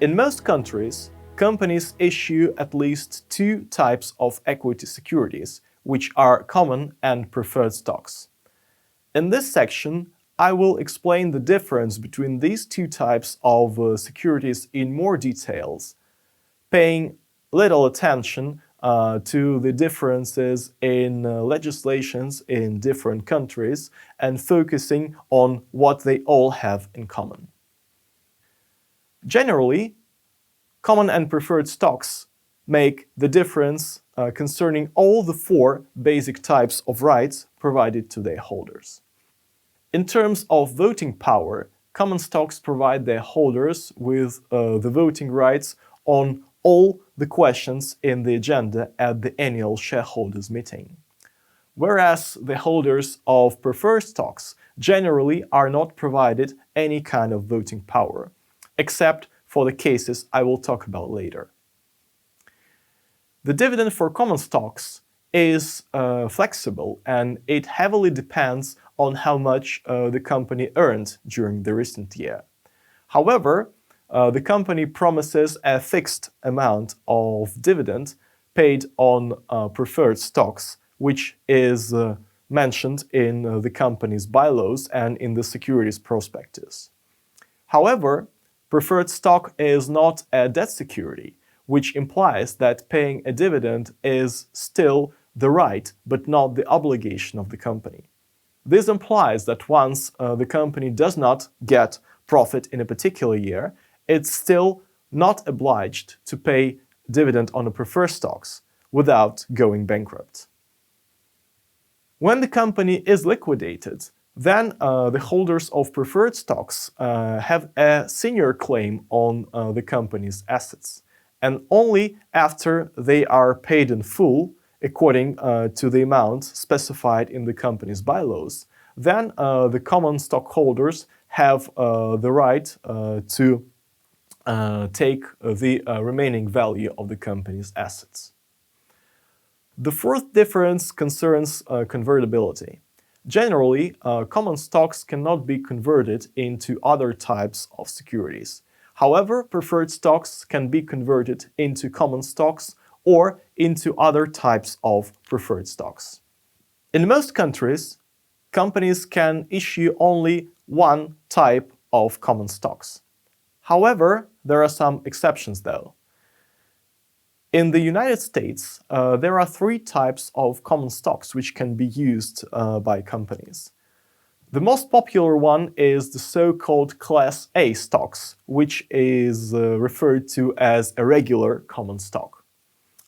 In most countries, companies issue at least two types of equity securities, which are common and preferred stocks. In this section, I will explain the difference between these two types of securities in more details, paying little attention to the differences in legislations in different countries and focusing on what they all have in common. Generally, common and preferred stocks make the difference concerning all the four basic types of rights provided to their holders. In terms of voting power, common stocks provide their holders with the voting rights on all the questions in the agenda at the annual shareholders meeting. Whereas the holders of preferred stocks generally are not provided any kind of voting power, except for the cases I will talk about later. The dividend for common stocks is flexible, and it heavily depends on how much the company earned during the recent year. However, the company promises a fixed amount of dividend paid on preferred stocks, which is mentioned in the company's bylaws and in the securities prospectus. However, preferred stock is not a debt security, which implies that paying a dividend is still the right but not the obligation of the company. This implies that once the company does not get profit in a particular year, it's still not obliged to pay dividend on the preferred stocks without going bankrupt. When the company is liquidated, then the holders of preferred stocks have a senior claim on the company's assets. And only after they are paid in full, according to the amount specified in the company's bylaws, then the common stockholders have the right to take the remaining value of the company's assets. The fourth difference concerns convertibility. Generally, common stocks cannot be converted into other types of securities. However, preferred stocks can be converted into common stocks or into other types of preferred stocks. In most countries, companies can issue only one type of common stocks. However, there are some exceptions though. In the United States, there are three types of common stocks which can be used by companies. The most popular one is the so-called Class A stocks, which is referred to as a regular common stock.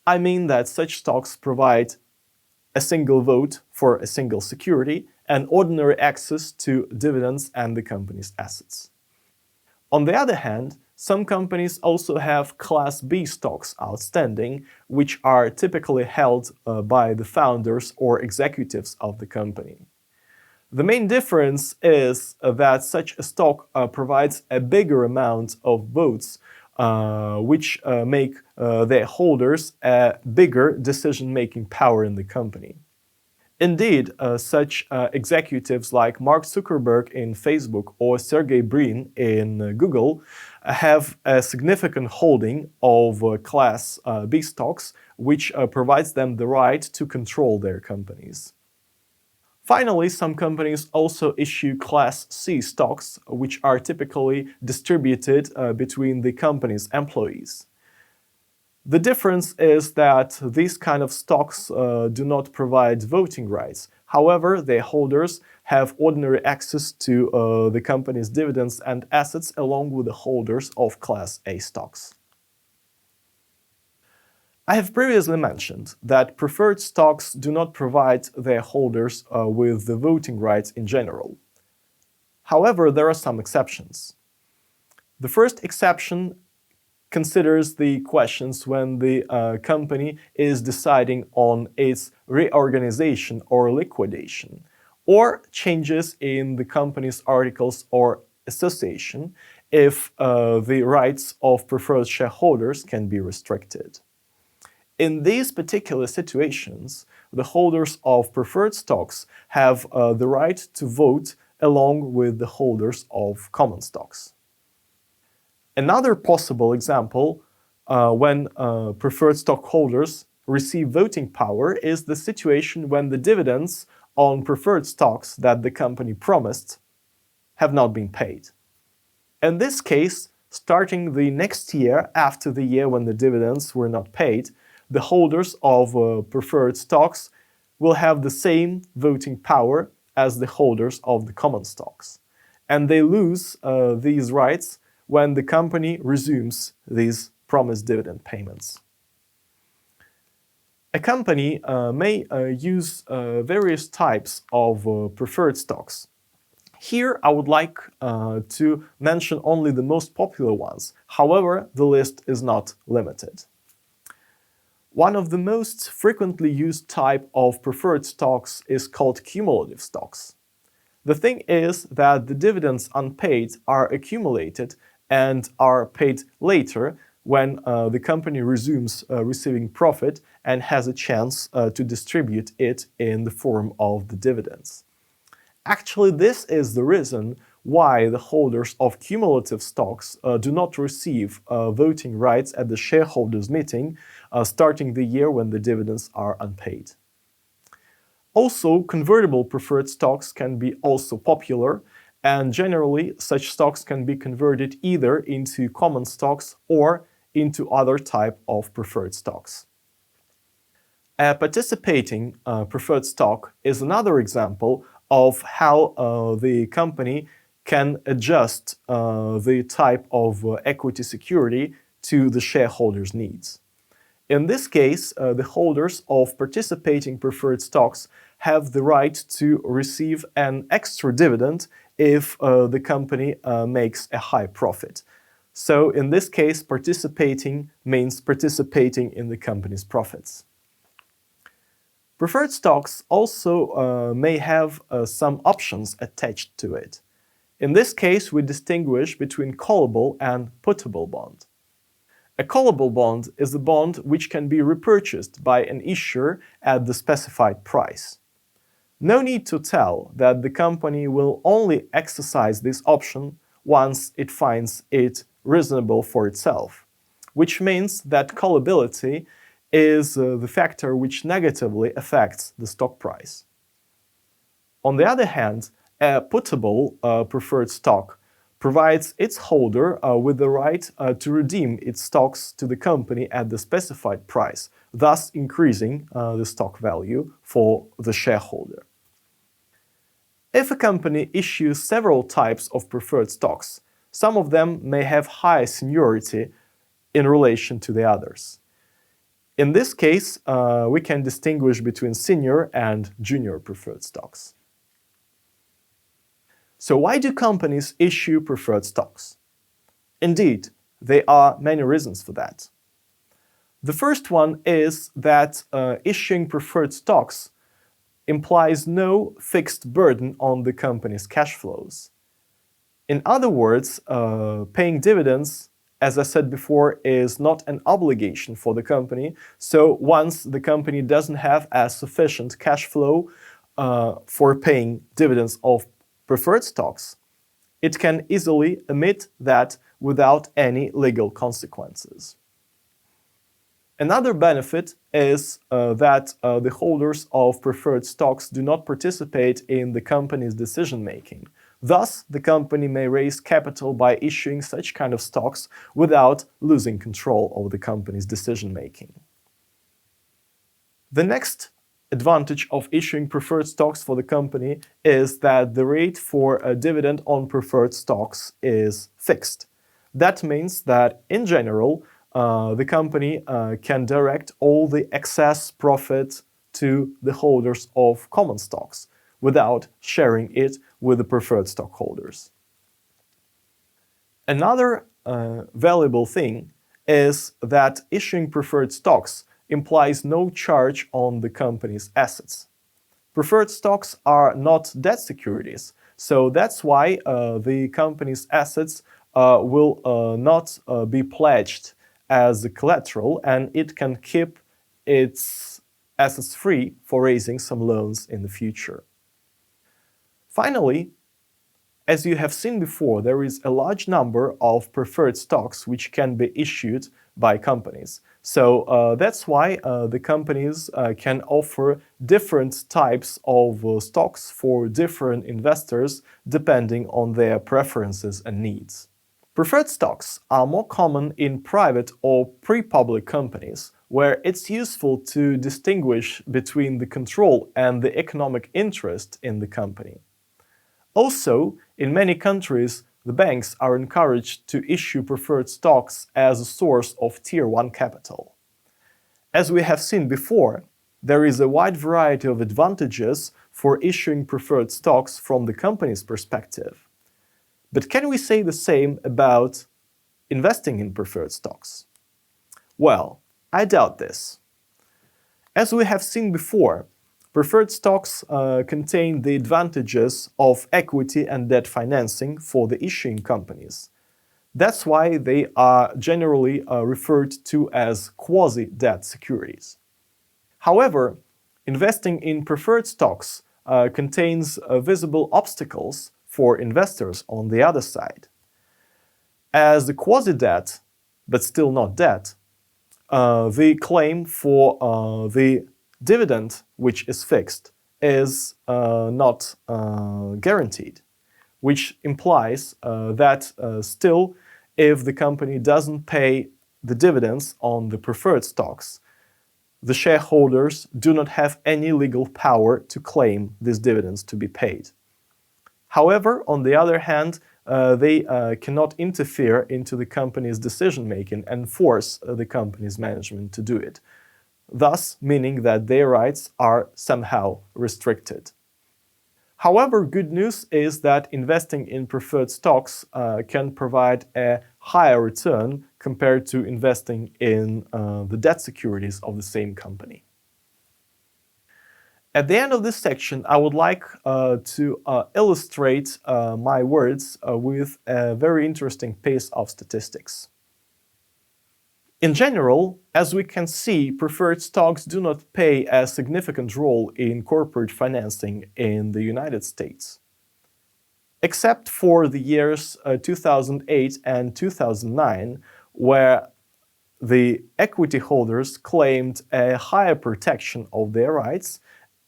I mean that such stocks provide a single vote for a single security and ordinary access to dividends and the company's assets. On the other hand, some companies also have Class B stocks outstanding, which are typically held by the founders or executives of the company. The main difference is that such a stock provides a bigger amount of votes, which make their holders a bigger decision-making power in the company. Indeed, such executives like Mark Zuckerberg in Facebook or Sergey Brin in Google have a significant holding of Class B stocks, which provides them the right to control their companies. Finally, some companies also issue Class C stocks, which are typically distributed between the company's employees. The difference is that these kind of stocks do not provide voting rights. However, their holders have ordinary access to the company's dividends and assets along with the holders of Class A stocks. I have previously mentioned that preferred stocks do not provide their holders with the voting rights in general. However, there are some exceptions. The first exception considers the questions when the company is deciding on its reorganization or liquidation, or changes in the company's articles or association if the rights of preferred shareholders can be restricted. In these particular situations, the holders of preferred stocks have the right to vote along with the holders of common stocks. Another possible example when preferred stockholders receive voting power is the situation when the dividends on preferred stocks that the company promised have not been paid. In this case, starting the next year after the year when the dividends were not paid, the holders of preferred stocks will have the same voting power as the holders of the common stocks. And they lose these rights when the company resumes these promised dividend payments. A company may use various types of preferred stocks. Here I would like to mention only the most popular ones. However, the list is not limited. One of the most frequently used type of preferred stocks is called cumulative stocks. The thing is that the dividends unpaid are accumulated and are paid later when the company resumes receiving profit and has a chance to distribute it in the form of the dividends. Actually, this is the reason why the holders of cumulative stocks do not receive voting rights at the shareholders' meeting starting the year when the dividends are unpaid. Also, convertible preferred stocks can be also popular, and generally such stocks can be converted either into common stocks or into other type of preferred stocks. A participating preferred stock is another example of how the company can adjust the type of equity security to the shareholders' needs. In this case, the holders of participating preferred stocks have the right to receive an extra dividend if the company makes a high profit. So in this case, participating means participating in the company's profits. Preferred stocks also may have some options attached to it. In this case, we distinguish between callable and puttable bond. A callable bond is a bond which can be repurchased by an issuer at the specified price. No need to tell that the company will only exercise this option once it finds it reasonable for itself, which means that callability is the factor which negatively affects the stock price. On the other hand, a puttable preferred stock provides its holder with the right to redeem its stocks to the company at the specified price, thus increasing the stock value for the shareholder. If a company issues several types of preferred stocks, some of them may have high seniority in relation to the others. In this case, we can distinguish between senior and junior preferred stocks. So why do companies issue preferred stocks? Indeed, there are many reasons for that. The first one is that issuing preferred stocks implies no fixed burden on the company's cash flows. In other words, paying dividends, as I said before, is not an obligation for the company. So once the company doesn't have a sufficient cash flow for paying dividends of preferred stocks, it can easily omit that without any legal consequences. Another benefit is that the holders of preferred stocks do not participate in the company's decision-making. Thus, the company may raise capital by issuing such kind of stocks without losing control of the company's decision-making. The next advantage of issuing preferred stocks for the company is that the rate for a dividend on preferred stocks is fixed. That means that, in general, the company can direct all the excess profit to the holders of common stocks without sharing it with the preferred stockholders. Another valuable thing is that issuing preferred stocks implies no charge on the company's assets. Preferred stocks are not debt securities, so that's why the company's assets will not be pledged as a collateral, and it can keep its assets free for raising some loans in the future. Finally, As you have seen before, there is a large number of preferred stocks which can be issued by companies. So that's why the companies can offer different types of stocks for different investors depending on their preferences and needs. Preferred stocks are more common in private or pre-public companies, where it's useful to distinguish between the control and the economic interest in the company. Also, in many countries, the banks are encouraged to issue preferred stocks as a source of Tier 1 capital. As we have seen before, there is a wide variety of advantages for issuing preferred stocks from the company's perspective. But can we say the same about investing in preferred stocks? Well, I doubt this. As we have seen before, preferred stocks contain the advantages of equity and debt financing for the issuing companies. That's why they are generally referred to as quasi-debt securities. However, investing in preferred stocks contains visible obstacles for investors on the other side. As the quasi-debt, but still not debt, the claim for the dividend, which is fixed, is not guaranteed, which implies that still, if the company doesn't pay the dividends on the preferred stocks, the shareholders do not have any legal power to claim these dividends to be paid. However, on the other hand, they cannot interfere into the company's decision-making and force the company's management to do it, thus meaning that their rights are somehow restricted. However, good news is that investing in preferred stocks can provide a higher return compared to investing in the debt securities of the same company. At the end of this section, I would like to illustrate my words with a very interesting piece of statistics. In general, as we can see, preferred stocks do not play a significant role in corporate financing in the United States. Except for the years 2008 and 2009, where the equity holders claimed a higher protection of their rights,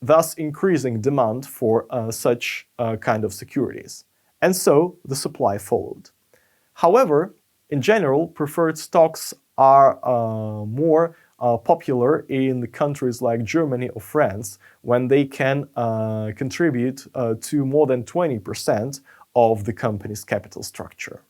thus increasing demand for such kind of securities. And so the supply followed. However, in general, preferred stocks are more popular in the countries like Germany or France, when they can contribute to more than 20% of the company's capital structure.